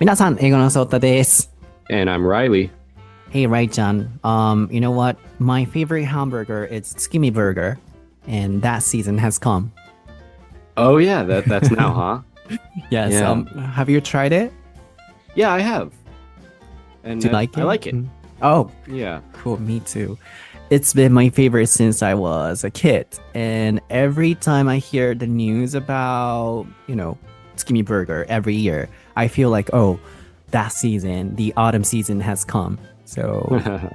皆さん、英語のソータです。And I'm Reilly. Hey, Rai-chan. You know what? My favorite hamburger is Tsukimi Burger, and that season has come. Oh yeah, that's now, huh? Yes. Yeah. Have you tried it? Yeah, I have. And Do you like it? I like it. Oh, Yeah. cool. Me too. It's been my favorite since I was a kid. And every time I hear the news about, Tsukimi Burger every year, I feel like, oh, that season, the autumn season has come. So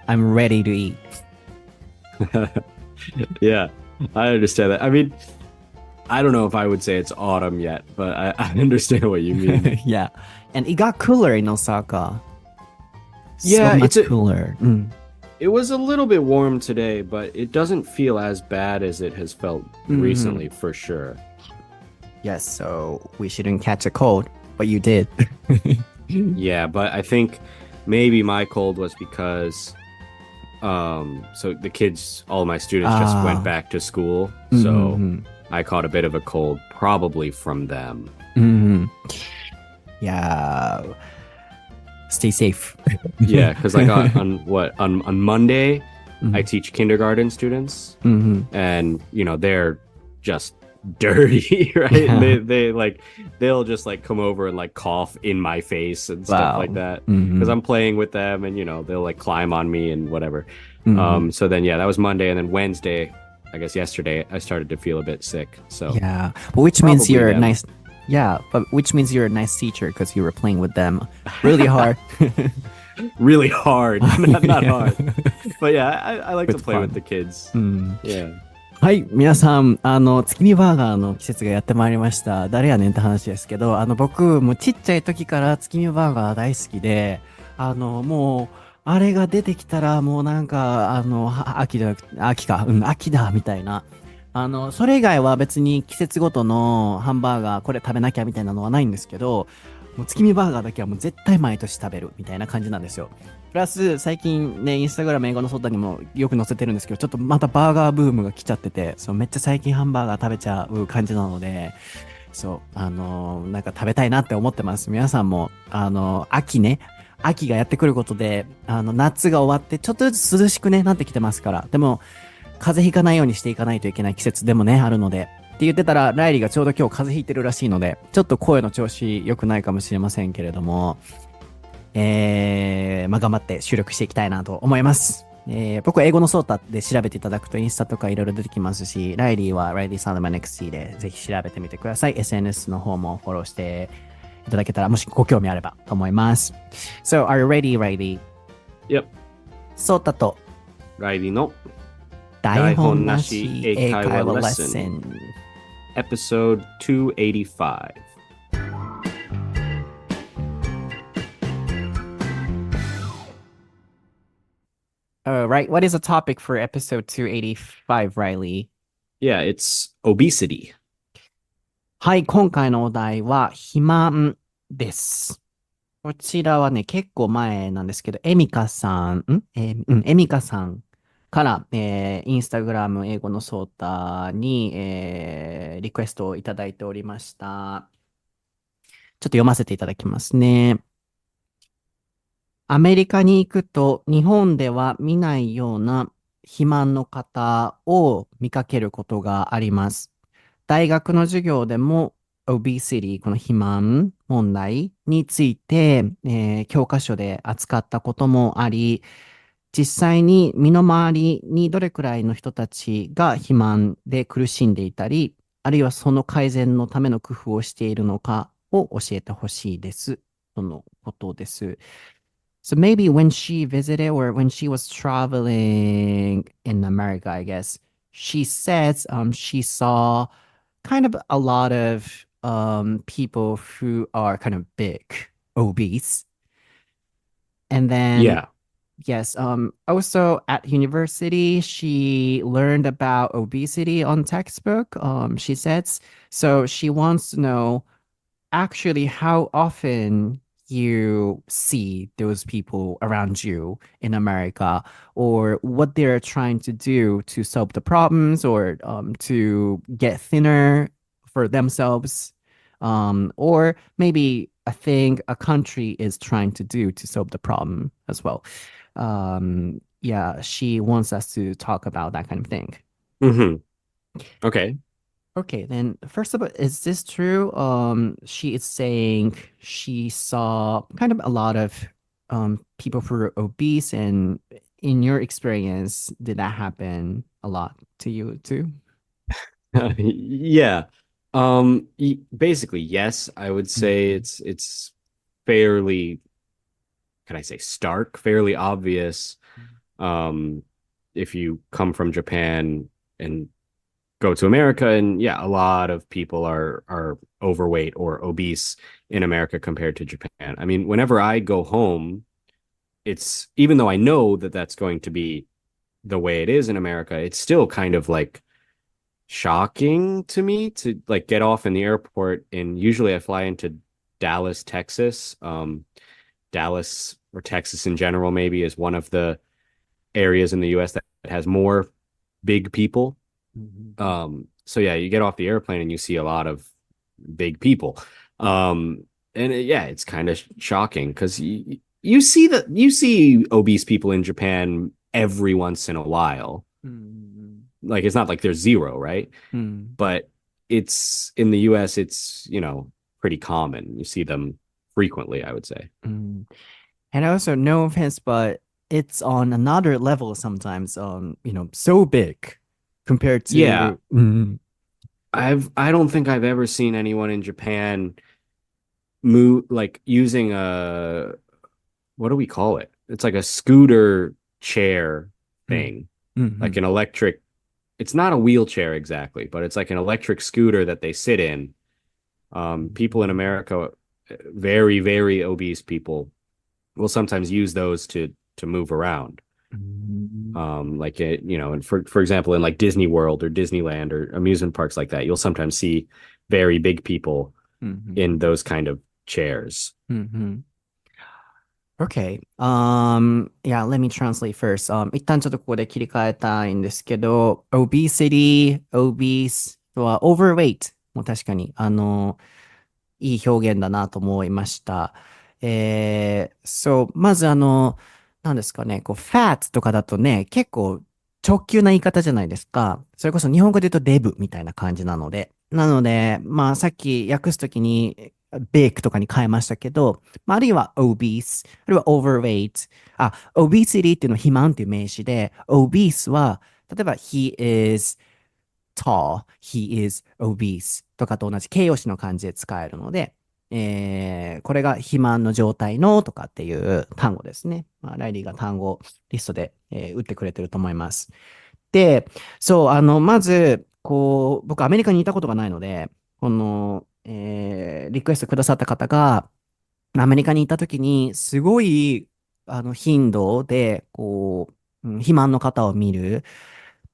I'm ready to eat. Yeah, I understand that. I mean, I don't know if I would say it's autumn yet, but I understand what you mean. Yeah. And it got cooler in Osaka. Yeah, so much cooler. It was a little bit warm today, but it doesn't feel as bad as it has felt recently, for sure. Yes, so we shouldn't catch a cold, but you did. Yeah, but I think maybe my cold was because so the kids, all of my students just went back to school, so I caught a bit of a cold probably from them. Yeah. Stay safe. Yeah, because like on Monday, I teach kindergarten students, and they're just dirty, right? Yeah. They'll just like come over and like cough in my face and stuff like that because I'm playing with them, and they'll like climb on me and whatever. So then that was Monday, and then Wednesday, I guess yesterday, I started to feel a bit sick. So yeah, but which means probably you're them. nice. Yeah, but which means you're a nice teacher because you were playing with them really hard. Really hard, not Yeah. hard. But yeah, I like to With play fun. with the kids. Yeah. はい、皆さん、月見バーガーの季節がやってまいりました。誰やねんって話ですけど、僕、もうちっちゃい時から月見バーガー大好きで、もう、あれが出てきたら、もうなんか、秋だ、秋だ、みたいな。それ以外は別に季節ごとのハンバーガー、これ食べなきゃみたいなのはないんですけど、もう月見バーガーだけはもう絶対毎年食べるみたいな感じなんですよ。プラス、最近ね、インスタグラム英語のソータにもよく載せてるんですけど、ちょっとまたバーガーブームが来ちゃってて、めっちゃ最近ハンバーガー食べちゃう感じなので、なんか食べたいなって思ってます。皆さんも、秋がやってくることで、夏が終わって、ちょっとずつ涼しくね、なってきてますから。でも、風邪ひかないようにしていかないといけない季節でもね、あるので。って言ってたら、ライリーがちょうど今日風邪ひいてるらしいので、ちょっと声の調子良くないかもしれませんけれども、頑張って収録していきたいなと思います。僕は英語のソータで調べていただくとインスタとかいろいろ出てきますし、ライリーはライリーサンドマネクシーでぜひ調べてみてください。SNS の方もフォローしていただけたら、もしご興味あればと思います。So, are you ready, Riley? Yep. ソータとReillyの台本なし英会話レッスン Episode 285. Right, what is the topic for episode 285, Riley? Yeah, it's obesity. はい、今回のお題は肥満です。こちらはね、結構前なんですけど、エミカさんから、インスタグラム英語のソータに、リクエストをいただいておりました。ちょっと読ませていただきますね。アメリカに行くと日本では見ないような肥満の方を見かけることがあります。大学の授業でも obesity、この肥満問題について、教科書で扱ったこともあり、実際に身の回りにどれくらいの人たちが肥満で苦しんでいたり、あるいはその改善のための工夫をしているのかを教えてほしいです。とのことです。So maybe when she visited or when she was traveling in America, I guess, she says she saw kind of a lot of people who are kind of big, obese. And then, Yeah. yes, also at university, she learned about obesity on textbook, she says. So she wants to know actually how often you see those people around you in America or what they're trying to do to solve the problems or to get thinner for themselves. or maybe a thing a country is trying to do to solve the problem as well. Yeah, she wants us to talk about that kind of thing. Okay. Okay, then first of all, is this true? She is saying she saw kind of a lot of people who are obese, and in your experience, did that happen a lot to you too? Yeah. Basically, yes, I would say it's fairly, can I say stark, fairly obvious. If you come from Japan and go to America, and yeah, a lot of people are overweight or obese in America compared to Japan. I mean, whenever I go home, it's, even though I know that that's going to be the way it is in America, it's still kind of like shocking to me to like get off in the airport. And usually I fly into Dallas, Texas. Dallas, or Texas in general, maybe, is one of the areas in the US that has more big people. So yeah, you get off the airplane and you see a lot of big people. Yeah, it's kind of shocking because you see obese people in Japan every once in a while. Like, it's not like there's zero, right? But it's, in the US, it's, pretty common. You see them frequently, I would say. And also, no offense, but it's on another level sometimes, so big compared to. Yeah. I don't think I've ever seen anyone in Japan move, like, using what do we call it? It's like a scooter chair thing, like an electric, it's not a wheelchair exactly, but it's like an electric scooter that they sit in. People in America, very, very obese people, will sometimes use those to move around. Like, and for example, in like Disney World or Disneyland or amusement parks like that, you'll sometimes see very big people in those kind of chairs. Okay. Yeah, let me translate first. 一旦ちょっとここで切り替えたいんですけど、obesity, obese とは overweight も確かに、いい表現だなと思いました。まず何ですかね、fat とかだとね、結構直球な言い方じゃないですか。それこそ日本語で言うとデブみたいな感じなので。まあさっき訳すときに、big とかに変えましたけど、あるいは obese、あるいは overweight。obesity っていうのは肥満っていう名詞で、obese は、例えば he is tall, he is obese とかと同じ形容詞の漢字で使えるので、これが肥満の状態のとかっていう単語ですね。ライリーが単語リストで、打ってくれてると思います。で、そう、まず、僕アメリカにいたことがないので、リクエストくださった方が、アメリカにいたときに、すごい、頻度で、肥満の方を見るっ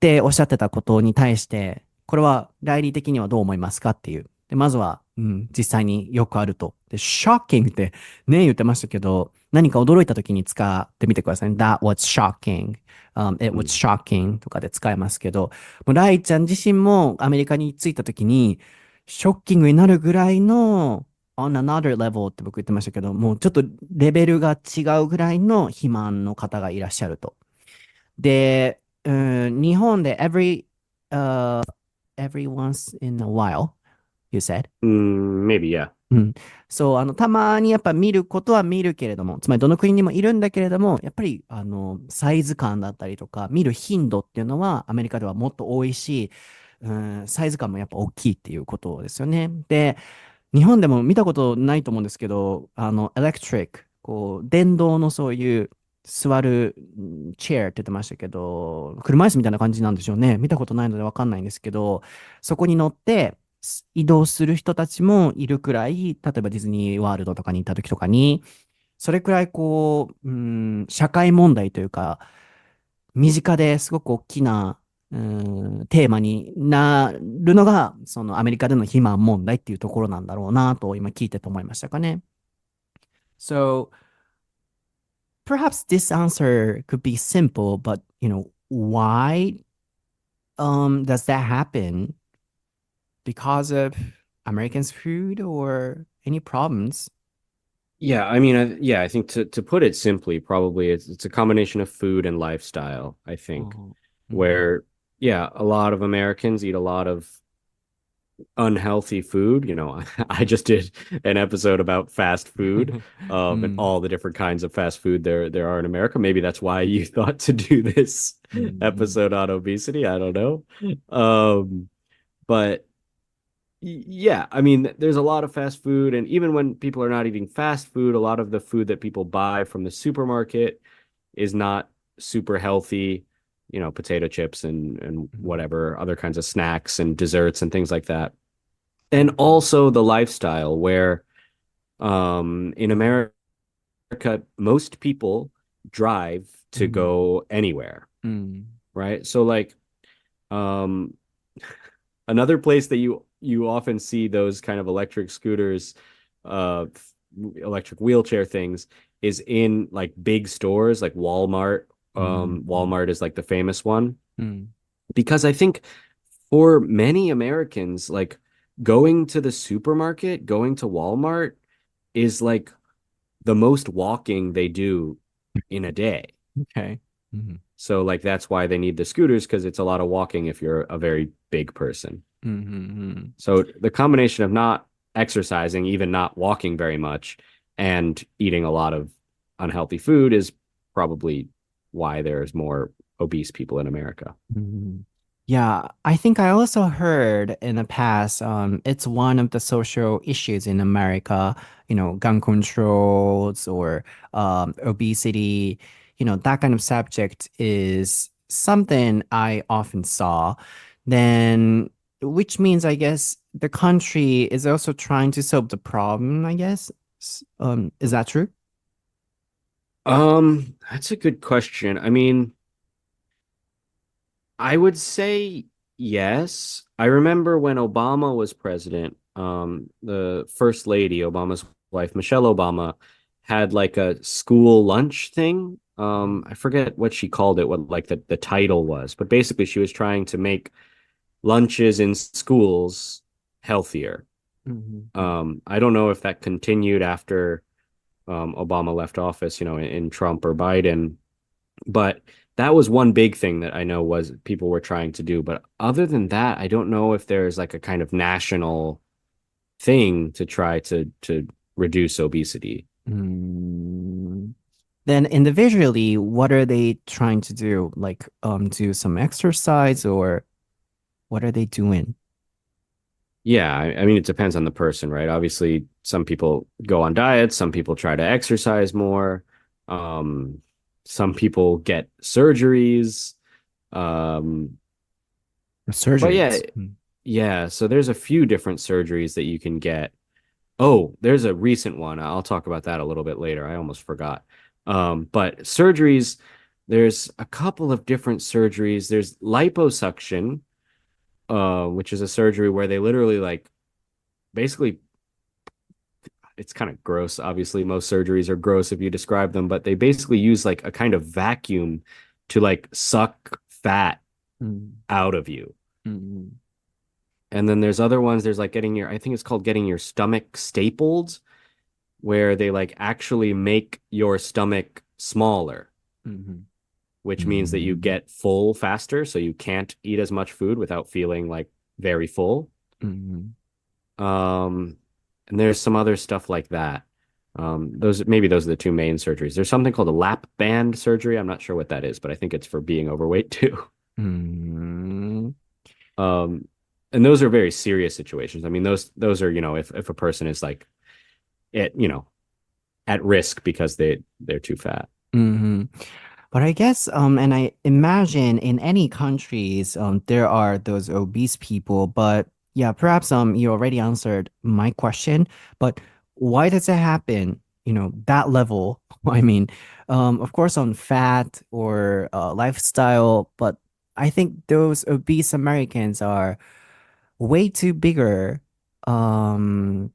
ておっしゃってたことに対して、これは、ライリー的にはどう思いますかっていう。で、まずは、実際によくあると。で、shocking ってね、言ってましたけど、何か驚いたときに使ってみてくださいね。That was shocking.It was shocking とかで使えますけど、もうライちゃん自身もアメリカに着いたときに、ショッキングになるぐらいの on another level って僕言ってましたけど、もうちょっとレベルが違うぐらいの肥満の方がいらっしゃると。で、日本でevery once in a while, you said? Maybe, yeah. そう、たまにやっぱ見ることは見るけれども、つまりどの国にもいるんだけれども、やっぱり、サイズ感だったりとか、見る頻度っていうのはアメリカではもっと多いし、サイズ感もやっぱ大きいっていうことですよね。で、日本でも見たことないと思うんですけど、エレクトリック、電動のそういう座るチェアって言ってましたけど、車椅子みたいな感じなんでしょうね。見たことないのでわかんないんですけど、そこに乗って移動する人たちもいるくらい、例えばディズニーワールドとかに行った時とかに、それくらい社会問題というか、身近ですごく大きなテーマになるのが、そのアメリカでの肥満問題っていうところなんだろうなと今聞いてと思いましたかね。So, perhaps this answer could be simple, but why does that happen? Because of Americans' food or any problems? Yeah, I mean, I think to put it simply, probably it's a combination of food and lifestyle, I think, Oh. Mhm. where yeah, a lot of Americans eat a lot of unhealthy food. You know, I just did an episode about fast food, and Mm, all the different kinds of fast food there are in America. Maybe that's why you thought to do this mm, episode on obesity. I don't know. But yeah, I mean, there's a lot of fast food, and even when people are not eating fast food, a lot of the food that people buy from the supermarket is not super healthy. You know, potato chips and mm, whatever other kinds of snacks and desserts and things like that. And also the lifestyle where in America most people drive to mm, go anywhere, mm, right? So like um another place that you often see those kind of electric scooters, uh, electric wheelchair things is in like big stores like Walmart. mm, Walmart is like the famous one mm, because I think for many Americans, like going to the supermarket, going to Walmart is like the most walking they do in a day. okay. Mhm, So like that's why they need the scooters because it's a lot of walking if you're a very big person. mhm, So the combination of not exercising, even not walking very much, and eating a lot of unhealthy food is probably why there's more obese people in America. mhm. Yeah, I think I also heard in the past, it's one of the social issues in America, gun controls or obesity, that kind of subject is something I often saw. Then, which means I guess the country is also trying to solve the problem, I guess. Is that true? That's a good question. I mean, I would say yes. I remember when Obama was president, the first lady, Obama's wife, Michelle Obama, had like a school lunch thing. I forget what she called it, what like the title was, but basically she was trying to make lunches in schools healthier. Mhm. I don't know if that continued after Obama left office, you know, in Trump or Biden, but that was one big thing that I know was people were trying to do. But other than that, I don't know if there's like a kind of national thing to try to reduce obesity. Mm. Then individually, what are they trying to do? Like, do some exercise or what are they doing? Yeah, I mean it depends on the person, right? Obviously, some people go on diets, some people try to exercise more, um, some people get surgeries. Um, but yeah, Surgeries. Mm. yeah, so there's a few different surgeries that you can get. Oh, there's a recent one. I'll talk about that a little bit later. I almost forgot. But surgeries, there's a couple of different surgeries. There's liposuction, which is a surgery where they literally like basically it's kind of gross. Obviously, most surgeries are gross if you describe them, but they basically use like a kind of vacuum to like suck fat Mm, out of you. mm, And then there's other ones. There's like getting your, I think it's called getting your stomach stapled where they like actually make your stomach smaller, mm, which means that you mm, get full faster, so you can't eat as much food without feeling like very full. mm. Um, and there's some other stuff like that. Those are the two main surgeries. There's something called a lap band surgery. I'm not sure what that is, but I think it's for being overweight too. Mm. Um, and those are very serious situations. I mean, those are, you know, if a person is like you know, at risk because they're too fat. Hmm. But I guess, and I imagine in any countries, there are those obese people. But yeah, perhaps you already answered my question. But why does it happen? That level. I mean, of course, on fat or lifestyle, but I think those obese Americans are way too bigger, um,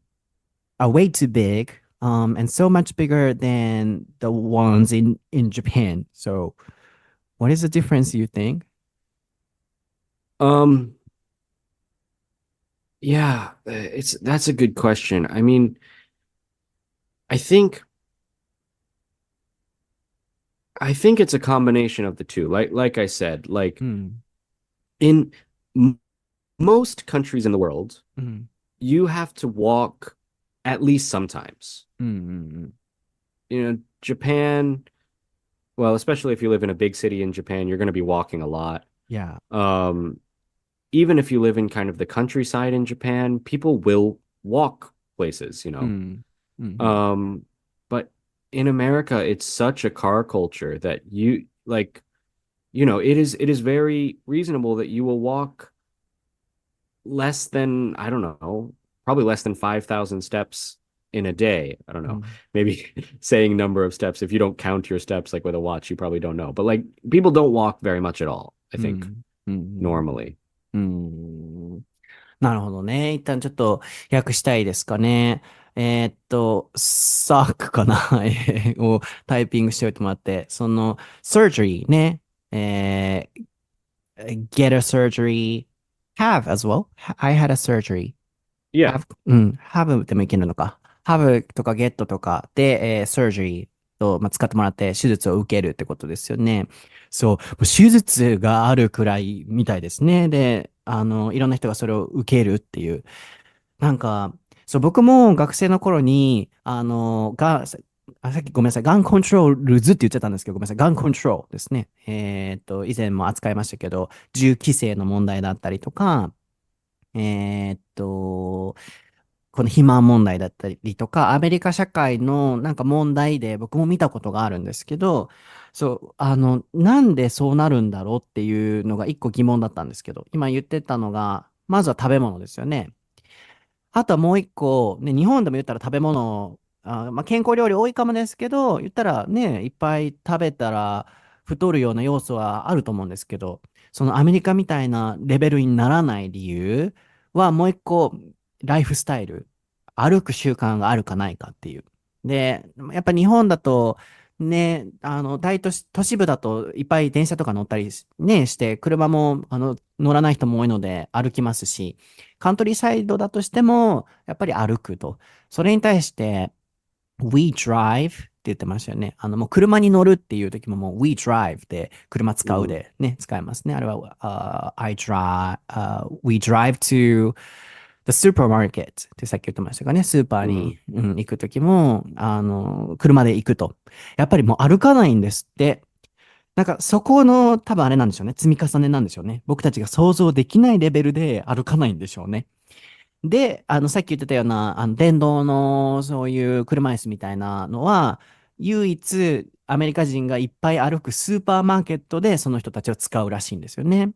are way too big, and so much bigger than the ones in Japan. So. What is the difference, you think? Um, Yeah, that's a good question. I mean, I think I think it's a combination of the two. Like I said, like うん。in m most countries in the world, うん。you have to walk at least sometimes. うん。うん。Japan, well, especially if you live in a big city in Japan, you're going to be walking a lot. Yeah. Um, Even if you live in kind of the countryside in Japan, people will walk places, うん。うん。Um, but in America, it's such a car culture that it is very reasonable that you will walk less than, I don't know, probably less than 5,000 steps in a day. I don't う know. ん。Maybe saying number of steps, if you don't count your steps like with a watch, you probably don't know. But like people don't walk very much at all, I う think, ん。うん。normally. うん。なるほどね。一旦ちょっと訳したいですかね。サークかなをタイピングしておいてもらって、その、surgery ね。get a surgery, have as well. I had a surgery. Yeah. have, うん、have でもいけるのか。have とか get とかで、surgery と、まあ、使ってもらって手術を受けるってことですよね。そう、もう手術があるくらいみたいですね。で、いろんな人がそれを受けるっていう。なんか、そう、僕も学生の頃に、さっきごめんなさい、ガンコントロールズって言っちゃったんですけど、ごめんなさい、ガンコントロールですね。以前も扱いましたけど、銃規制の問題だったりとか、えーっと、この肥満問題だったりとか、アメリカ社会のなんか問題で僕も見たことがあるんですけど、そう、なんでそうなるんだろうっていうのが一個疑問だったんですけど、今言ってたのが、まずは食べ物ですよね。あとはもう一個、ね、日本でも言ったら食べ物、まあ、健康料理多いかもですけど、言ったらね、いっぱい食べたら太るような要素はあると思うんですけど、そのアメリカみたいなレベルにならない理由はもう一個、ライフスタイル、歩く習慣があるかないかっていう。で、やっぱ日本だと、ね、大都市、都市部だといっぱい電車とか乗ったりね、して、車も、乗らない人も多いので歩きますし、カントリーサイドだとしても、やっぱり歩くと。それに対して、We drive って言ってましたよね。もう車に乗るっていう時ももう We drive で車使う Mhm. でね、使えますね。あれは、We drive to the supermarket ってさっき言ってましたかね。スーパー Mhm. に、行く時も、車で行くと。やっぱりもう歩かないんですって。なんかそこの多分あれなんでしょうね。積み重ねなんでしょうね。僕たちが想像できないレベルで歩かないんでしょうね。で、さっき言ってたような、電動のそういう車椅子みたいなのは、唯一アメリカ人がいっぱい歩くスーパーマーケットでその人たちを使うらしいんですよね。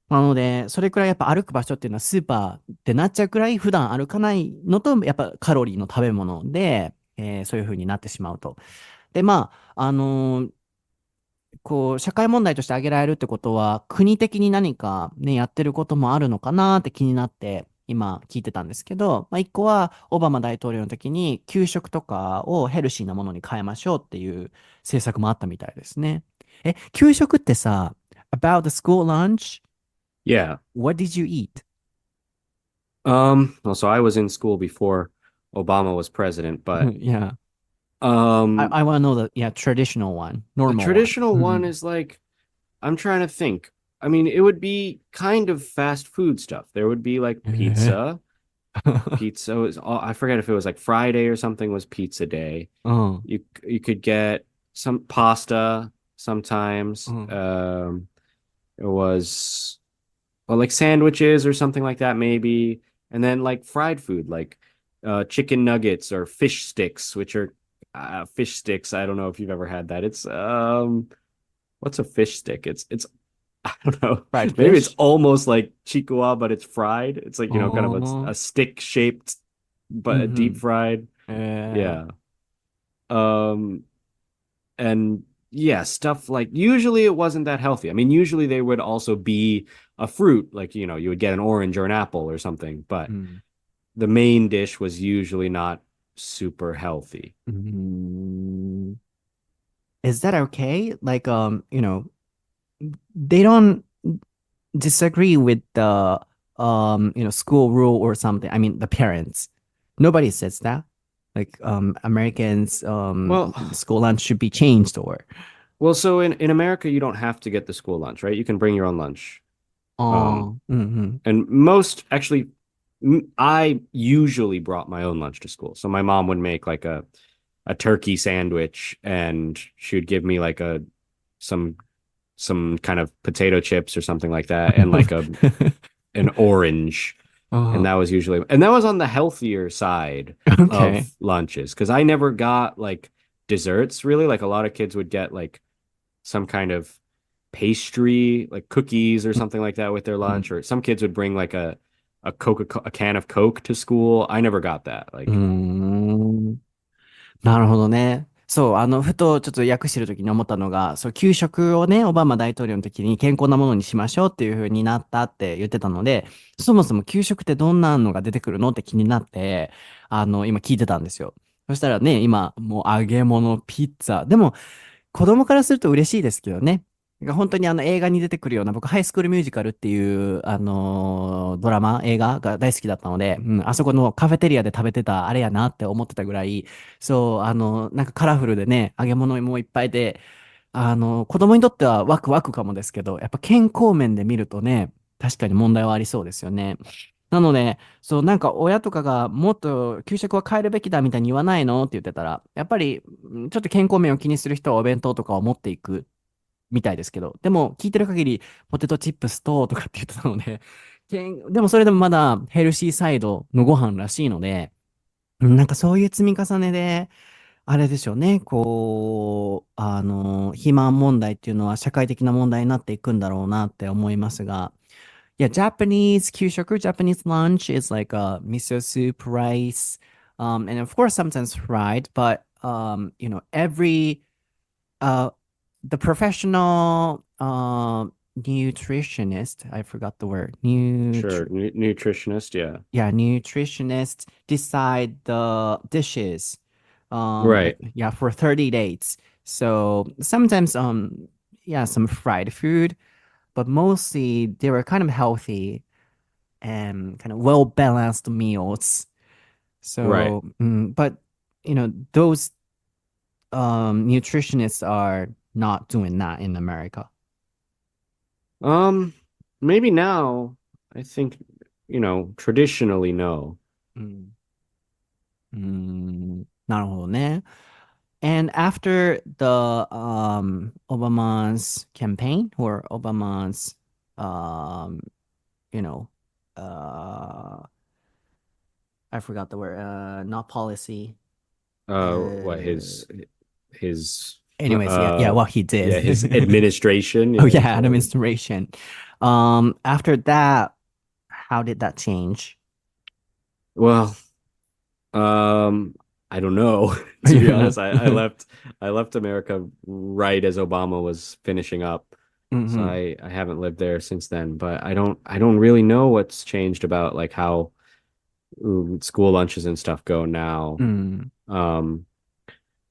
なので、それくらいやっぱ歩く場所っていうのはスーパーってなっちゃうくらい普段歩かないのと、やっぱカロリーの食べ物で、そういう風になってしまうと。で、まあ、こう、社会問題として挙げられるってことは、国的に何かね、やってることもあるのかなって気になって、今聞いてたんですけど、まあ、一個は、オバマ大統領の時に、給食とかをヘルシーなものに変えましょうっていう政策もあったみたいですね。給食ってさ、about the school lunch, Yeah. what did you eat? Well, so I was in school before Obama was president, but Yeah. um I want to know the, yeah, traditional one, the normal one. traditional one is like I'm trying to think. I mean, it would be kind of fast food stuff. There would be like pizza. Pizza was I forget if it was like Friday or something was pizza day. うん。You could get some pasta sometimes. うん。It was well, like sandwiches or something like that maybe. And then like fried food like chicken nuggets or fish sticks, which are fish sticks. I don't know if you've ever had that. It's what's a fish stick? It's I don't know. Fried Maybe it's fish? almost like chicoa, but it's fried. It's like, kind of あa stick shaped, ーう but んうん。deep fried. え Yeah. Um, and yeah, stuff like usually it wasn't that healthy. I mean, usually they would also be a fruit, like, you would get an orange or an apple or something, but うん。the main dish was usually not super healthy. うーん Is that okay? Like, they don't disagree with the school rule or something. I mean, the parents. Nobody says that. Like, Americans, Well, school lunch should be changed or. so in America, you don't have to get the school lunch, right? You can bring your own lunch. Oh, mm-hmm. And actually, I usually brought my own lunch to school. So my mom would make like a turkey sandwich, and she would give me like some kind of potato chips or something like that, and like an orange. And that was on the healthier side of lunches, because I never got like desserts really. Like a lot of kids would get like some kind of pastry, like cookies or something like that with their lunch, or some kids would bring like a can of Coke to school. I never got that. Like, なるほどね。そう、ふとちょっと訳してる時に思ったのが、そう、給食をね、オバマ大統領の時に健康なものにしましょうっていう風になったって言ってたので、そもそも給食ってどんなのが出てくるのって気になって、今聞いてたんですよ。そしたらね、今、もう揚げ物、ピッツァ。でも、子供からすると嬉しいですけどね。本当に映画に出てくるような、僕、ハイスクールミュージカルっていう、ドラマ、映画が大好きだったので、あそこのカフェテリアで食べてたあれやなって思ってたぐらい、そう、なんかカラフルでね、揚げ物もいっぱいで、子供にとってはワクワクかもですけど、やっぱ健康面で見るとね、確かに問題はありそうですよね。なので、そう、なんか親とかがもっと給食は変えるべきだみたいに言わないのって言ってたら、やっぱりちょっと健康面を気にする人はお弁当とかを持っていくみたいですけど、でも聞いてる限りポテトチップスとかって言ってたので、でもそれでもまだヘルシーサイドのご飯らしいので、なんかそういう積み重ねで、あれでしょうね、こう、肥満問題っていうのは社会的な問題になっていくんだろうなって思いますが、yeah, Japanese kyushoku, Japanese lunch is like a miso soup, rice, and of course sometimes fried, but uh the professional nutritionist, I forgot the word, sure, nutritionist, yeah. yeah, nutritionists decide the dishes, Right. yeah, for 30 days. So sometimes, yeah, some fried food, but mostly they were kind of healthy and kind of well balanced meals. Right. So, but those nutritionists are not doing that in America. Um, Maybe now, I think, traditionally, no. なるほどね。And after the Obama's campaign or Obama's um, you know, uh, I forgot the word, not policy. What Uh, his anyways, yeah, what he did. yeah, his administration, Oh yeah, yeah, whatever. administration. After that, how did that change? Well, I don't know. To be honest, I left America right as Obama was finishing up. So hmm I haven't lived there since then, but I don't really know what's changed about like how school lunches and stuff go now. mm. Um,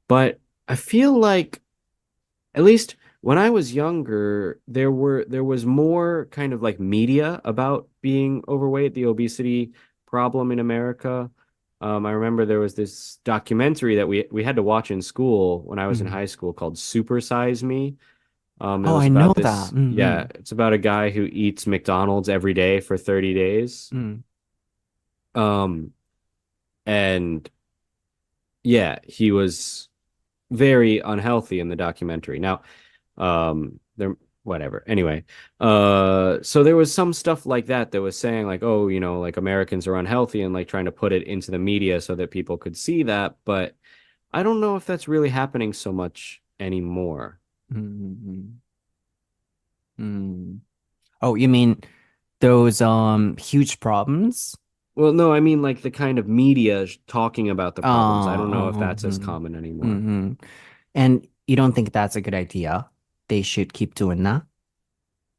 but I feel like at least when I was younger, there was more kind of like media about being overweight, the obesity problem in America. I remember there was this documentary that we had to watch in school when I was in Mm. high school called Super Size Me. It Oh, was I know about that. this, yeah, it's about a guy who eats McDonald's every day for 30 days. Mm. Um, and yeah, he was very unhealthy in the documentary. Now, there whatever. Anyway, so there was some stuff like that was saying like, oh, like Americans are unhealthy and like trying to put it into the media so that people could see that, but I don't know if that's really happening so much anymore. Mm. Mm. Oh, you mean those huge problems? Well, no, I mean like the kind of media talking about the problems. I don't know if that's as Mhm. common anymore. Mhm. And you don't think that's a good idea? They should keep doing that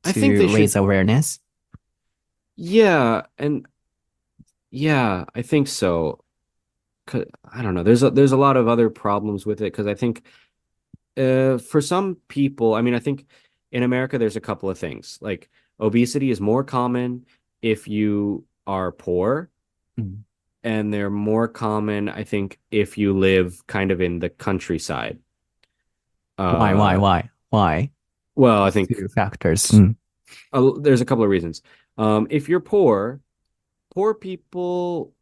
I think to they raise should, awareness? yeah, and yeah, I think so. 'Cause I don't know. There's a lot of other problems with it because I think for some people, I mean, I think in America there's a couple of things. Like obesity is more common if you are poor, and they're more common, I think, if you live kind of in the countryside. Why? Well, I think Two factors. There's a couple of reasons. If you're poor people,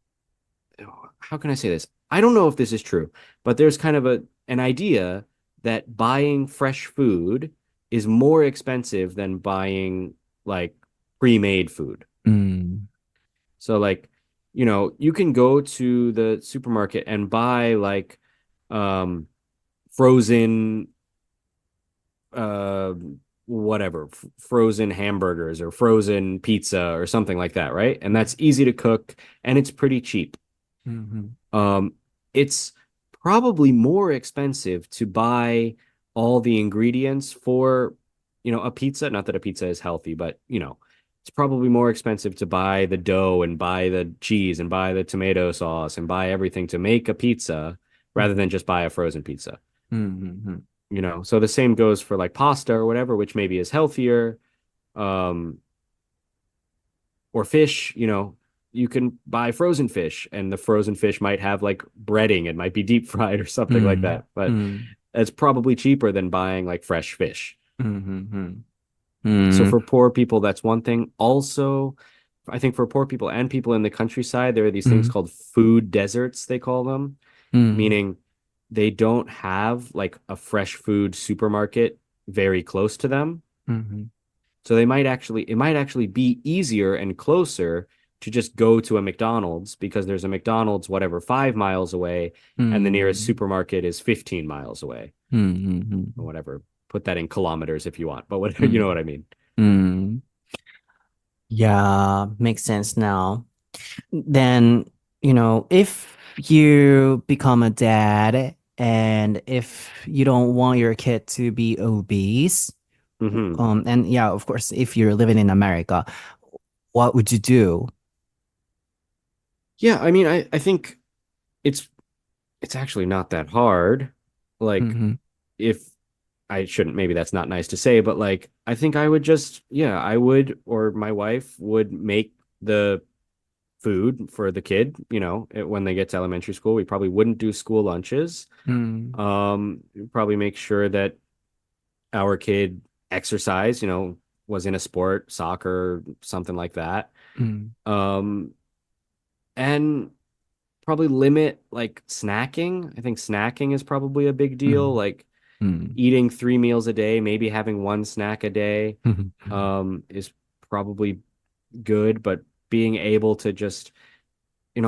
how can I say this? I don't know if this is true, but there's kind of an idea that buying fresh food is more expensive than buying like pre-made food. So like, you can go to the supermarket and buy like frozen frozen hamburgers or frozen pizza or something like that, right? And that's easy to cook and it's pretty cheap. It's probably more expensive to buy all the ingredients for, a pizza. Not that a pizza is healthy, but, it's probably more expensive to buy the dough and buy the cheese and buy the tomato sauce and buy everything to make a pizza rather than just buy a frozen pizza. So the same goes for like pasta or whatever, which maybe is healthier. Or fish, you can buy frozen fish and the frozen fish might have like breading. It might be deep fried or something like that. But it's probably cheaper than buying like fresh fish. So for poor people, that's one thing. Also, I think for poor people and people in the countryside, there are these things called food deserts, they call them, meaning they don't have like a fresh food supermarket very close to them. So it might actually be easier and closer to just go to a McDonald's because there's a McDonald's, 5 miles away, and the nearest supermarket is 15 miles away. Or whatever. Put that in kilometers if you want, but whatever, you know what I mean. Yeah, makes sense now. Then, if you become a dad and if you don't want your kid to be obese, and yeah, of course, if you're living in America, what would you do? Yeah, I mean, I think it's actually not that hard. Like, if I shouldn't, maybe that's not nice to say, but like, I think I would I would, or my wife would make the food for the kid, when they get to elementary school. We probably wouldn't do school lunches. Probably make sure that our kid exercise, was in a sport, soccer, something like that. And probably limit like snacking. I think snacking is probably a big deal. Like eating 3 meals a day, maybe having one snack a day, is probably good, but being able to just, in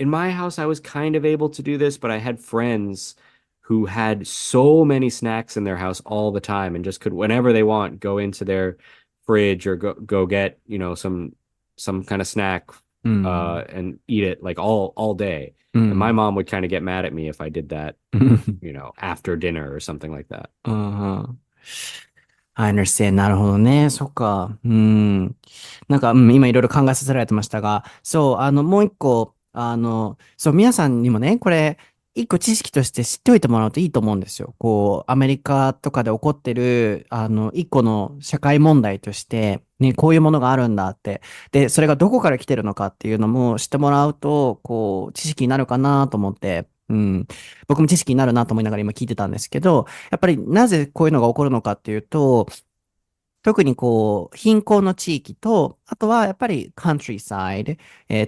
my house, I was kind of able to do this, but I had friends who had so many snacks in their house all the time and just could, whenever they want, go into their fridge or go get, some kind of snack, and eat it like all day. And my mom would kind of get mad at me if I did that, after dinner or something like that. I understand. なるほどね。そっか。なんか、今いろいろ考えさせられてましたが、そう、もう一個、そう、皆さんにもね、これ、一個知識として知っておいてもらうといいと思うんですよ。こう、アメリカとかで起こってる、一個の社会問題として、ね、こういうものがあるんだって。で、それがどこから来てるのかっていうのも知ってもらうと、こう、知識になるかなと思って、僕も知識になるなと思いながら今聞いてたんですけど、やっぱりなぜこういうのが起こるのかっていうと、特にこう、貧困の地域と、あとはやっぱり countryside、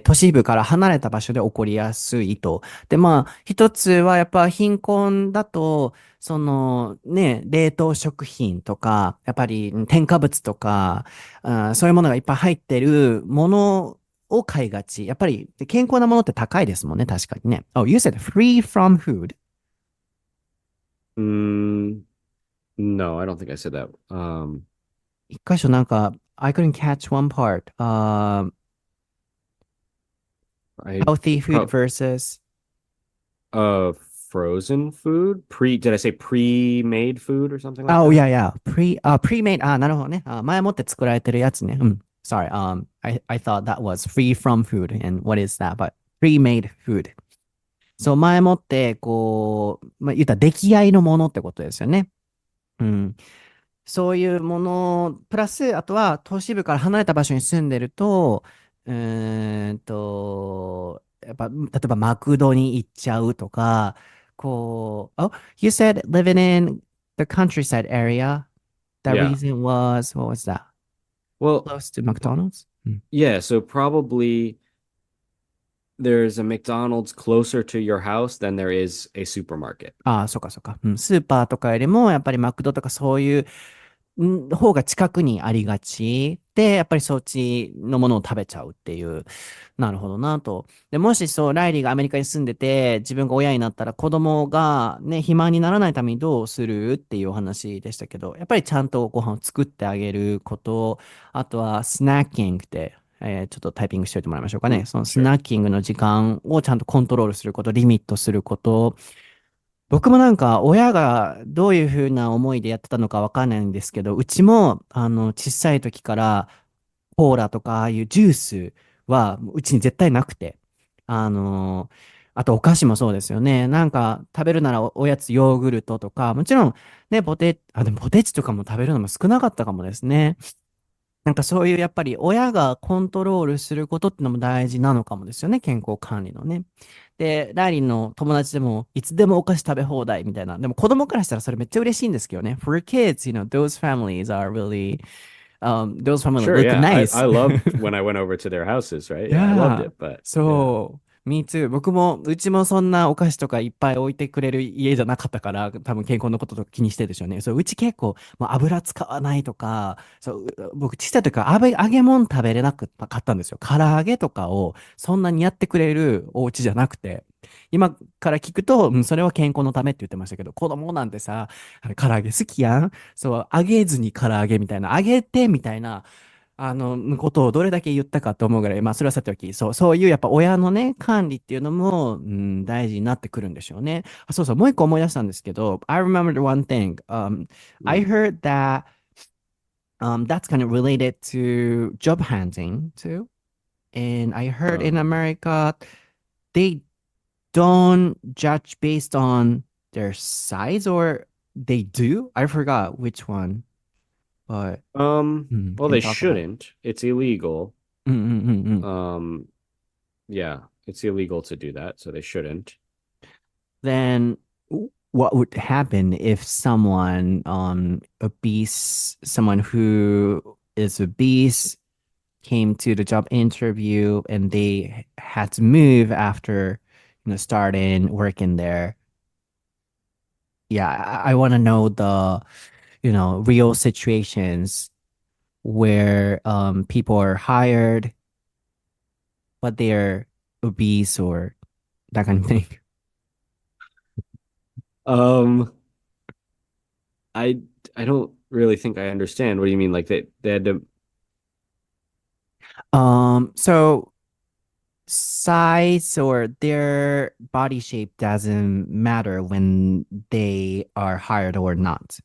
都市部から離れた場所で起こりやすいと。で、まあ、一つはやっぱ貧困だと、そのね、冷凍食品とか、やっぱり添加物とか、そういうものがいっぱい入ってるものを買いがち。やっぱり健康なものって高いですもんね、確かにね。Oh, you said free from food? No, I don't think I said that. 一箇所なんか、I couldn't catch one part. Healthy food versus frozen food? Did I say pre-made food or something like Oh, that? yeah. Pre-made. なるほどね。前もって作られてるやつね。Sorry. I thought that was free from food. And what is that? But pre-made food. そう、前もって、こう、言ったら出来合いのものってことですよね。そういうもの、プラス、あとは都市部から離れた場所に住んでると、やっぱ、例えばマクドに行っちゃうとか、you said living in the countryside area. The Yeah. reason was, what was that? Well, Close to McDonald's? yeah, so probably there's a McDonald's closer to your house than there is a supermarket. ああ、そっかそっか。スーパーとかよりも、やっぱりマクドとかそういう方が近くにありがちで、やっぱりそっちのものを食べちゃうっていう。なるほどなと。で、もしそう、ライリーがアメリカに住んでて、自分が親になったら子供がね、肥満にならないためにどうするっていうお話でしたけど、やっぱりちゃんとご飯を作ってあげること、あとはスナッキングで、ちょっとタイピングしておいてもらいましょうかね。Mm, そのス sure. ナッキングの時間をちゃんとコントロールすること、リミットすること、僕もなんか親がどういうふうな思いでやってたのかわかんないんですけど、うちも小さい時からコーラとかああいうジュースはうちに絶対なくて、あの、あとお菓子もそうですよね。なんか食べるならおやつヨーグルトとか、もちろんね、でもポテチとかも食べるのも少なかったかもですね。なんかそういうやっぱり親がコントロールすることってのも大事なのかもですよね。健康管理のね。で、ライリーの友達でもいつでもお菓子食べ放題みたいな。でも子供からしたらそれめっちゃ嬉しいんですけどね。For kids, those families are really, those families Sure, look yeah. I nice. loved when I went over to their houses, right? y Yeah, I loved e it, but yeah. そう。Me too. うちもそんなお菓子とかいっぱい置いてくれる家じゃなかったから、多分健康のこととか気にしてるでしょうね。そう、うち結構、もう油使わないとか、そう、僕小さい時から揚げ物食べれなくかったんですよ。唐揚げとかをそんなにやってくれるお家じゃなくて。今から聞くと、それは健康のためって言ってましたけど、子供なんてさ、唐揚げ好きやん。そう、揚げずに唐揚げみたいな、揚げてみたいな、ことをどれだけ言ったかと思うぐらい、まあ、それはさておき、そういうやっぱ親のね、管理っていうのも、大事になってくるんでしょうね。そうそう、もう一個思い出したんですけど、I remembered one thing. I Mm. heard that that's kind of related to job hunting too. And I heard in Um, America, they don't judge based on their size or they do. I forgot which one, but well, can you they talk about? shouldn't. It's illegal. うんうんうんうん。Um, yeah, it's illegal to do that, so they shouldn't. Then what would happen if someone who is obese came to the job interview and they had to move after, starting working there? Yeah, I want to know the, real situations where people are hired, but they're obese or that kind of thing. Um, I I don't really think I understand. What do you mean? Like they had to. So size or their body shape doesn't matter when they are hired or not.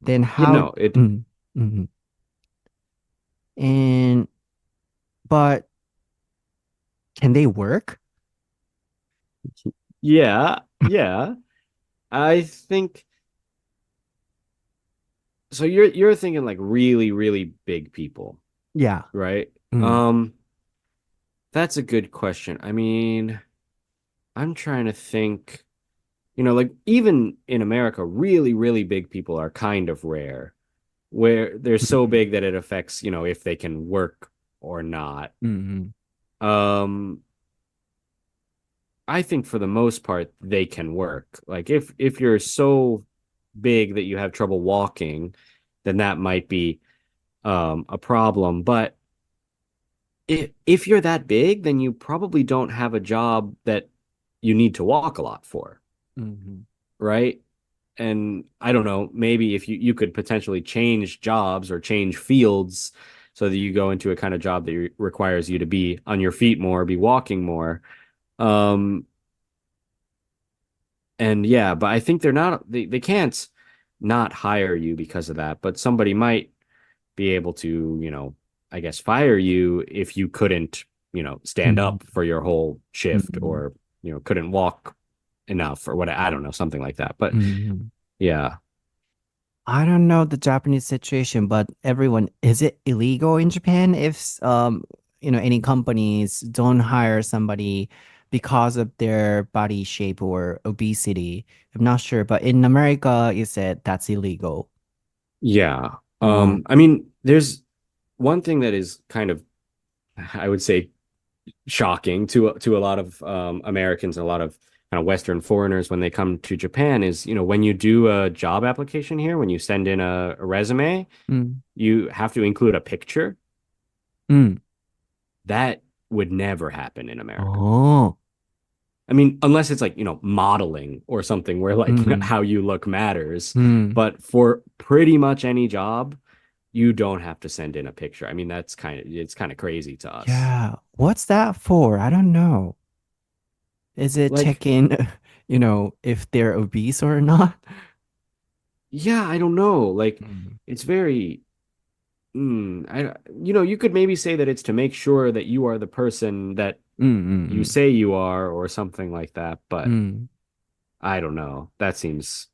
Then You how? know, it. Mhm. And but can they work? Yeah, yeah. I think so. You're thinking like really, really big people, Yeah. right? Mm. That's a good question. I mean, I'm trying to think. Like even in America, really, really big people are kind of rare, where they're so Mhm. big that it affects, if they can work or not. Mhm. Um, I think for the most part they can work. Like if you're so big that you have trouble walking, then that might be a problem. But if you're that big, then you probably don't have a job that you need to walk a lot for, Mhm. right? And I don't know, maybe if you could potentially change jobs or change fields so that you go into a kind of job that requires you to be on your feet more, be walking more. Um, and yeah, but I think they can't not hire you because of that, but somebody might be able to, I guess fire you if you couldn't, stand Mhm. up for your whole shift Mhm. or, couldn't walk enough or what I don't know, something like that. But Mhm. yeah. I don't know the Japanese situation, but everyone, is it illegal in Japan if any companies don't hire somebody because of their body shape or obesity? I'm not sure, but in America, you said that's illegal. Yeah. Um, I mean, there's one thing that is kind of, I would say, shocking to a lot of Americans and a lot of kind of Western foreigners when they come to Japan is, when you do a job application here, when you send in a resume, you have to include a picture. That would never happen in America. Oh. I mean, unless it's like, modeling or something where like how you look matters. But for pretty much any job, you don't have to send in a picture. I mean, it's kind of crazy to us. Yeah. What's that for? I don't know. Is it Like, checking, if they're obese or not? yeah, I don't know. Like, it's very, you could maybe say that it's to make sure that you are the person that you say you are or something like that. But I don't know. That seems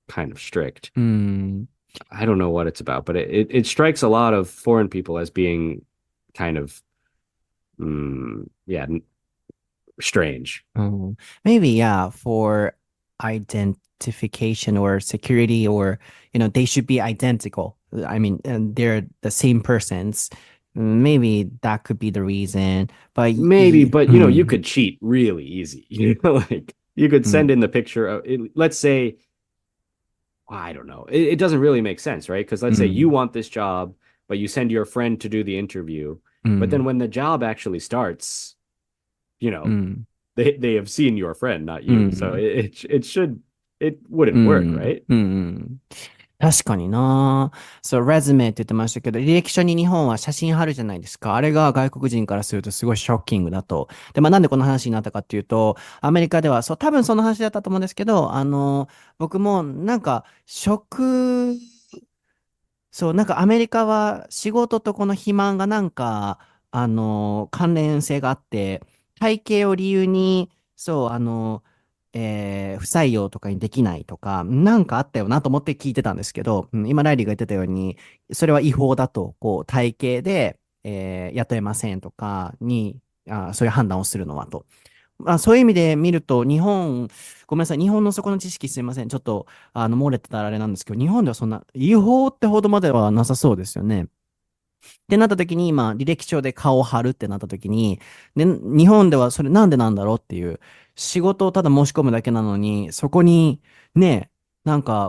kind of strict. I don't know what it's about, but it strikes a lot of foreign people as being kind of, strange. Maybe, yeah, for identification or security, or, they should be identical. I mean, and they're the same persons. Maybe that could be the reason. But maybe, but you could cheat really easy. Like you could send in the picture of it, let's say, I don't know. It doesn't really make sense, right? Because let's say you want this job, but you send your friend to do the interview. But then when the job actually starts, they have seen your friend, not you. So it wouldn't work, right? 確かにな。そう、レズメって言ってましたけど、履歴書に日本は写真貼るじゃないですか。あれが外国人からするとすごいショッキングだと。で、なんでこの話になったかっていうと、アメリカでは、そう、多分その話だったと思うんですけど、僕もそう、アメリカは仕事とこの肥満が関連性があって、体型を理由に、そう、不採用とかにできないとか、あったよなと思って聞いてたんですけど、今、ライリーが言ってたように、それは違法だと、体型で、雇えませんとかそういう判断をするのはと。そういう意味で見ると、ごめんなさい、日本のそこの知識すいません。ちょっと、漏れてたらあれなんですけど、日本ではそんな、違法ってほどまではなさそうですよね。ってなった時に、今、履歴書で顔を貼るってなった時に、で、日本ではそれなんでなんだろうっていう、仕事をただ申し込むだけなのに、そこに、ね、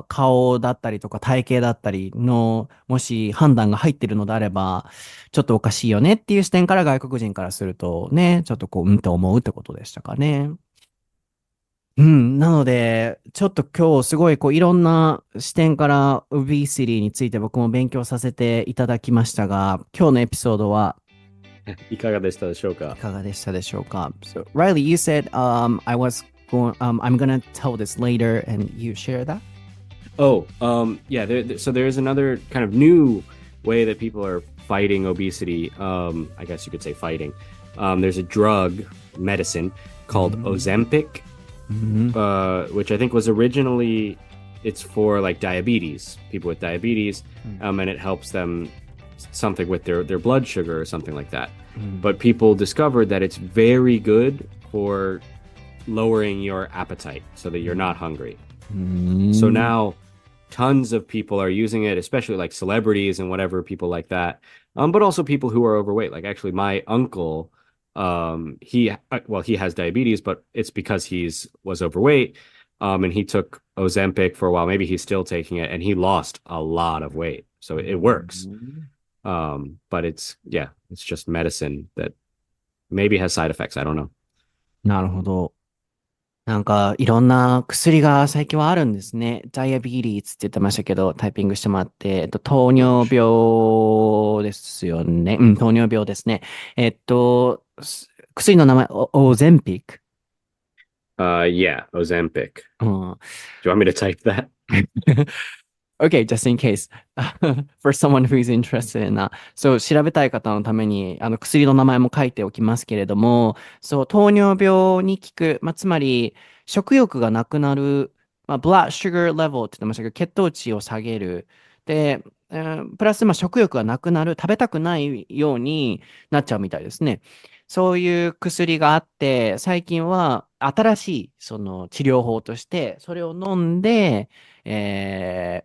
顔だったりとか体型だったりの、もし判断が入ってるのであれば、ちょっとおかしいよねっていう視点から外国人からするとね、ちょっとって思うってことでしたかね。なので、ちょっと今日すごいいろんな視点からオビシティについて僕も勉強させていただきましたが、今日のエピソードはいかがでしたでしょうか？ So, Riley, you said I'm gonna tell this later and you share that? Oh, yeah. So there's another kind of new way that people are fighting obesity. I guess you could say fighting. There's a drug medicine called Ozempic, which I think was originally it's for like diabetes, people with diabetes, and it helps them something with their blood sugar or something like that. But people discovered that it's very good for lowering your appetite so that you're not hungry. So now tons of people are using it, especially like celebrities and whatever, people like that. But also people who are overweight. Like actually my uncle, he has diabetes, but it's because was overweight. And he took Ozempic for a while. Maybe he's still taking it, and he lost a lot of weight. So it works. But it's just medicine that maybe has side effects. I don't know. なるほど。いろんな薬が最近はあるんですね。ダイアビーティーズって言ってましたけど、タイピングしてもらって、糖尿病ですよね。糖尿病ですね。薬の名前、オゼンピック。Yeah, Ozempic. Do you want me to type that? Okay, just in case. For someone who is interested in that. そう、調べたい方のために、薬の名前も書いておきますけれども、そう、糖尿病に効く、つまり、食欲がなくなる、blood sugar level って言ってましたけど、血糖値を下げる。で、プラス、食欲がなくなる、食べたくないようになっちゃうみたいですね。そういう薬があって、最近は新しいその治療法として、それを飲んで、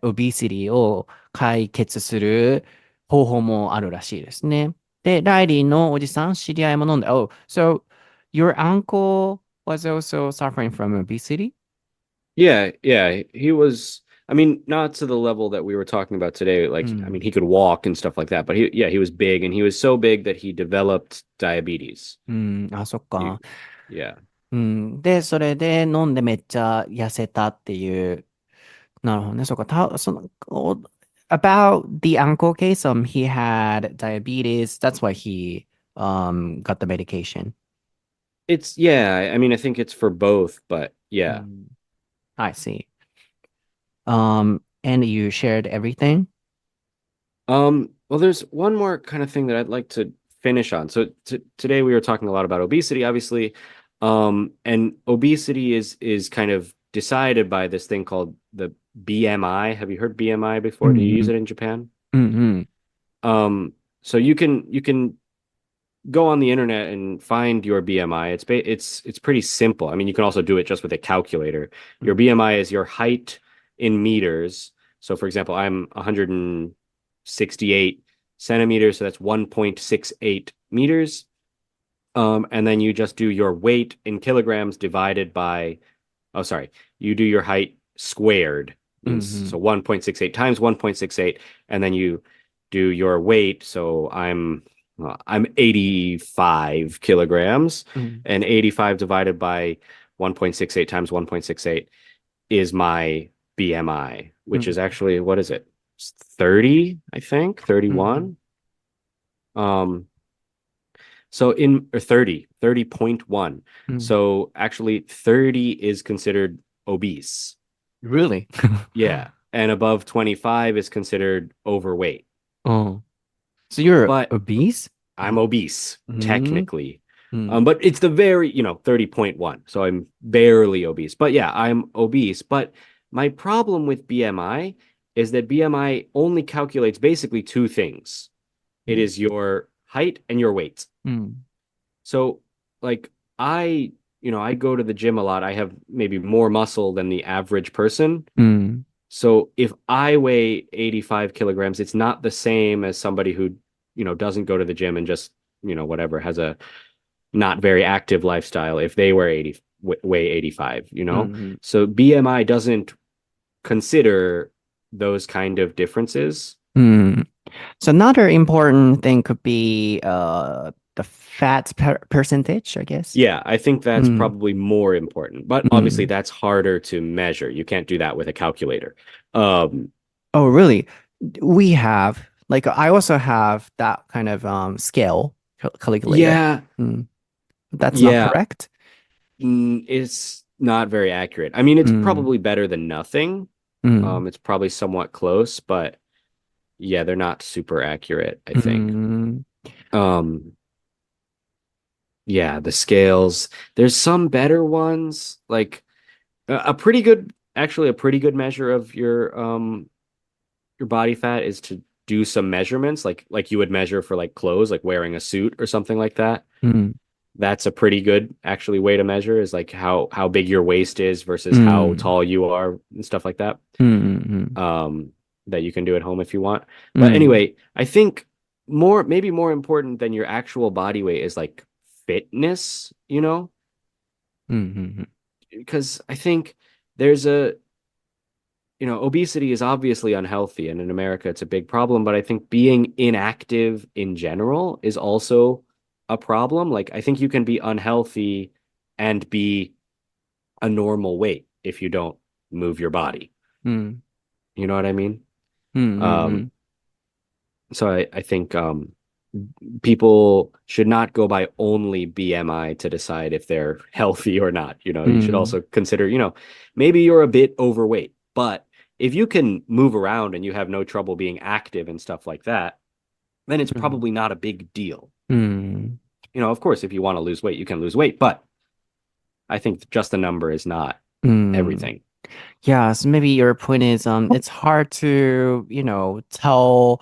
オビシティを解決する方法もあるらしいですね。で、ライリーのおじさん、知り合いも飲んで、Oh, so your uncle was also suffering from obesity? Yeah, yeah. He was, I mean, not to the level that we were talking about today. Like, I mean, he could walk and stuff like that, but he was big, and he was so big that he developed diabetes. あ、そっか。Yeah. で、それで飲んでめっちゃ痩せたっていう。なるほどね。そっか。about the uncle case, he had diabetes. That's why he got the medication. Yeah, I mean, I think it's for both, but yeah. I see. And you shared everything? Well, there's one more kind of thing that I'd like to finish on. So today we were talking a lot about obesity, obviously. And obesity is kind of decided by this thing called the BMI. Have you heard BMI before? Do you use it in Japan? So you can go on the internet and find your BMI. It's pretty simple. I mean, you can also do it just with a calculator. Your BMI is your height in meters. So for example, I'm 168 centimeters, so that's 1.68 meters. And then you just do your weight in kilograms divided by, you do your height squared. So 1.68 times 1.68, and then you do your weight. So I'm 85 kilograms, and 85 divided by 1.68 times 1.68 is my BMI, which is actually, what is it? 30, I think, 31. So or 30.1. So actually 30 is considered obese. Really? Yeah. And above 25 is considered overweight. Oh. So you're obese? I'm obese, technically. But it's the very, 30.1. So I'm barely obese. But yeah, I'm obese. But my problem with BMI is that BMI only calculates basically two things. It is your height and your weight. So like I go to the gym a lot. I have maybe more muscle than the average person. So if I weigh 85 kilograms, it's not the same as somebody who, doesn't go to the gym and just, whatever, has a not very active lifestyle if they weigh 85, So BMI doesn't consider those kind of differences. So another important thing could be the fat percentage, I guess. Yeah, I think that's probably more important, but obviously that's harder to measure. You can't do that with a calculator. Oh, really? We have, I also have that kind of scale calculator. Yeah. That's not correct? It's not very accurate. I mean, it's probably better than nothing. It's probably somewhat close, but yeah, they're not super accurate, I think. Yeah, the scales. There's some better ones, like a pretty good measure of your body fat is to do some measurements, like you would measure for like clothes, like wearing a suit or something like that. That's a pretty good actually way to measure, is like how big your waist is versus how tall you are and stuff like that. That you can do at home if you want. But anyway, I think maybe more important than your actual body weight is like fitness, because I think there's obesity is obviously unhealthy, and in America it's a big problem, but I think being inactive in general is also a problem. Like, I think you can be unhealthy and be a normal weight if you don't move your body. You know what I mean? So I think people should not go by only BMI to decide if they're healthy or not. You should also consider, maybe you're a bit overweight, but if you can move around and you have no trouble being active and stuff like that, then it's probably not a big deal. Of course, if you want to lose weight, you can lose weight, but I think just the number is not everything. Yes, maybe your point is it's hard to, tell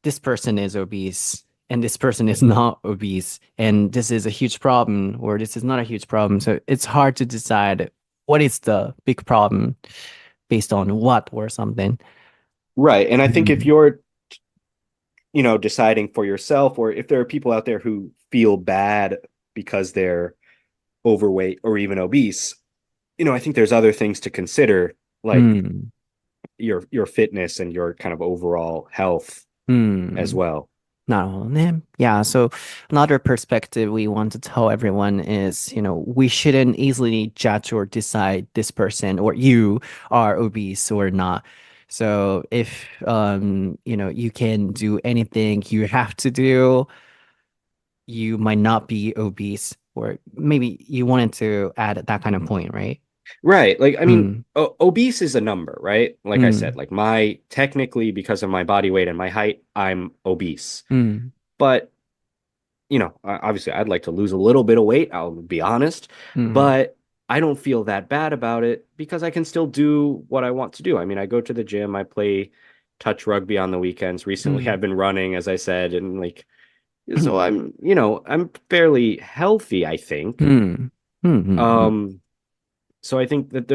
this person is obese and this person is not obese and this is a huge problem or this is not a huge problem. So it's hard to decide what is the big problem based on what or something. Right. And I think if you're, deciding for yourself, or if there are people out there who feel bad because they're overweight or even obese, I think there's other things to consider, like your fitness and your kind of overall health as well. なるほどね。Yeah, so another perspective we want to tell everyone is, we shouldn't easily judge or decide this person or you are obese or not. So if, you can do anything you have to do, you might not be obese, or maybe you wanted to add that kind of point, right? Right. Like, I mean, obese is a number, right? Like I said, like technically because of my body weight and my height, I'm obese. But, obviously I'd like to lose a little bit of weight, I'll be honest, but I don't feel that bad about it because I can still do what I want to do. I mean, I go to the gym, I play touch rugby on the weekends. Recently I've been running, as I said, and like, so I'm fairly healthy, I think. So I think that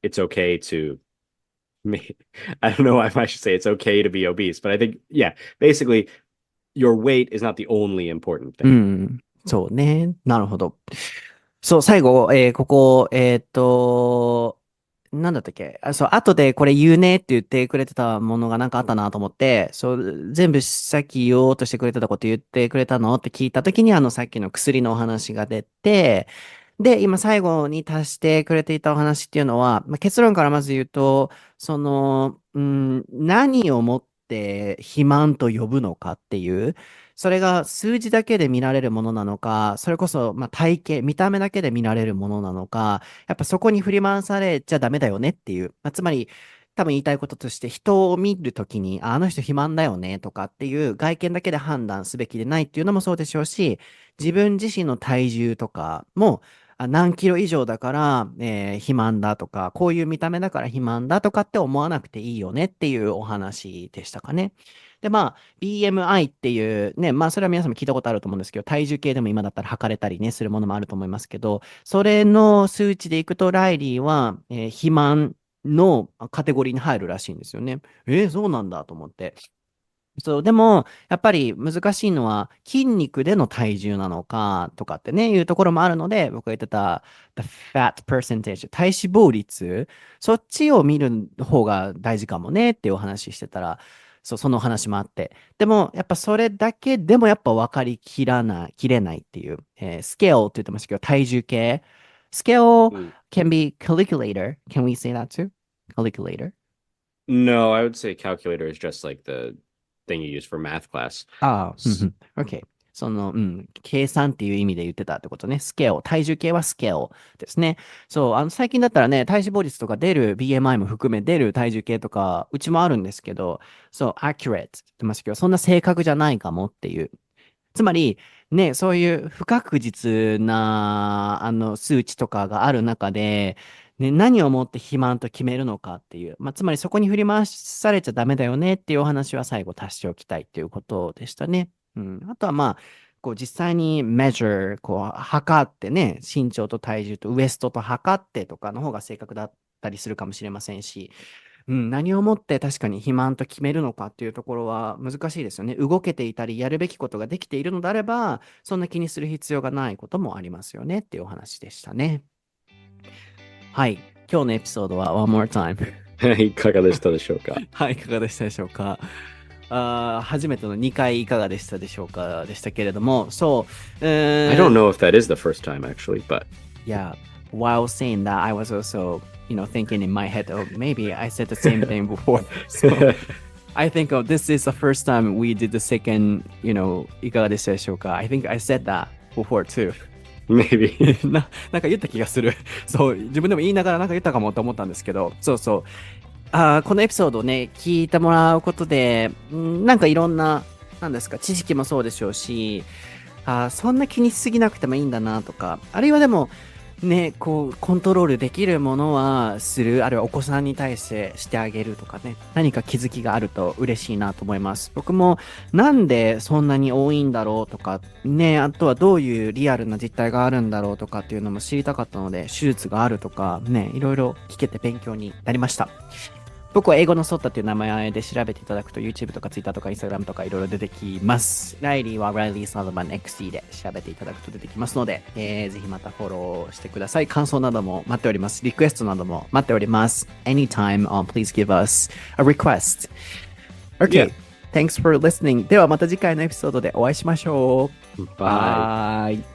it's okay to, I don't know if I should say it's okay to be obese, but I think, basically your weight is not the only important thing. そうね。なるほど。そう、最後、ここ、なんだったっけそう、後でこれ言うねって言ってくれてたものがなんかあったなと思って、そう、全部さっき言おうとしてくれてたこと言ってくれたのって聞いたときに、さっきの薬のお話が出て、で、今最後に足してくれていたお話っていうのは、結論からまず言うと、何をもって肥満と呼ぶのかっていう、それが数字だけで見られるものなのか、それこそ、体型、見た目だけで見られるものなのか、やっぱそこに振り回されちゃダメだよねっていう、つまり、多分言いたいこととして、人を見るときに、あの人肥満だよねとかっていう外見だけで判断すべきでないっていうのもそうでしょうし、自分自身の体重とかも、何キロ以上だから、肥満だとか、こういう見た目だから肥満だとかって思わなくていいよねっていうお話でしたかね。で、BMI っていうね、それは皆さんも聞いたことあると思うんですけど、体重計でも今だったら測れたりね、するものもあると思いますけど、それの数値でいくと、ライリーは、肥満のカテゴリーに入るらしいんですよね。そうなんだと思って。そう、でも、やっぱり難しいのは、筋肉での体重なのかとかってね、いうところもあるので、僕が言ってた、the fat percentage、体脂肪率、そっちを見る方が大事かもねっていうお話してたら、そう、その話もあって。でも、やっぱそれだけでもやっぱ分かりきれないっていう、スケールって言ってましたけど、体重計。スケール can be calculator. Can we say that too? Calculator? No, I would say calculator is just like the thing you use for math class. OK。計算っていう意味で言ってたってことね。スケール。体重計はスケールですね。そう、最近だったらね、体脂肪率とか出る BMI も含め出る体重計とか、うちもあるんですけど、そう、accurate って言ってましたけど、そんな正確じゃないかもっていう。つまり、ね、そういう不確実な、数値とかがある中で、ね、何をもって肥満と決めるのかっていう、つまりそこに振り回されちゃダメだよねっていうお話は最後足しておきたいっていうことでしたね。あとはこう実際にmeasure、こう測ってね、身長と体重とウエストと測ってとかの方が正確だったりするかもしれませんし、何をもって確かに肥満と決めるのかっていうところは難しいですよね。動けていたりやるべきことができているのであれば、そんな気にする必要がないこともありますよねっていうお話でしたね。はい。今日のエピソードは One More Time いかがでしたでしょうかはい、いかがでしたでしょうか初めての2回いかがでしたでしょうかでしたけれども、そう、I don't know if that is the first time actually, but yeah, while saying that, I was also, thinking in my head, oh, maybe I said the same thing before. So I think this is the first time we did the second, いかがでしたでしょうか I think I said that before too.Maybe なんか言った気がするそう自分でも言いながらなんか言ったかもと思ったんですけどそうこのエピソードをね聞いてもらうことでなんかいろんななんですか知識もそうでしょうしそんな気にしすぎなくてもいいんだなとかあるいはでもね、こう、コントロールできるものはする、あるいはお子さんに対してしてあげるとかね、何か気づきがあると嬉しいなと思います。僕もなんでそんなに多いんだろうとか、ね、あとはどういうリアルな実態があるんだろうとかっていうのも知りたかったので、手術があるとか、ね、いろいろ聞けて勉強になりました。僕は英語のソッタっていう名前で調べていただくと YouTube とか Twitter とか Instagram とかいろいろ出てきます。ライリーは Reilly Sullivan XD で調べていただくと出てきますので、ぜひまたフォローしてください。感想なども待っております。リクエストなども待っております。Anytime, please give us a request. Okay, thanks for listening. ではまた次回のエピソードでお会いしましょう。Bye. Bye.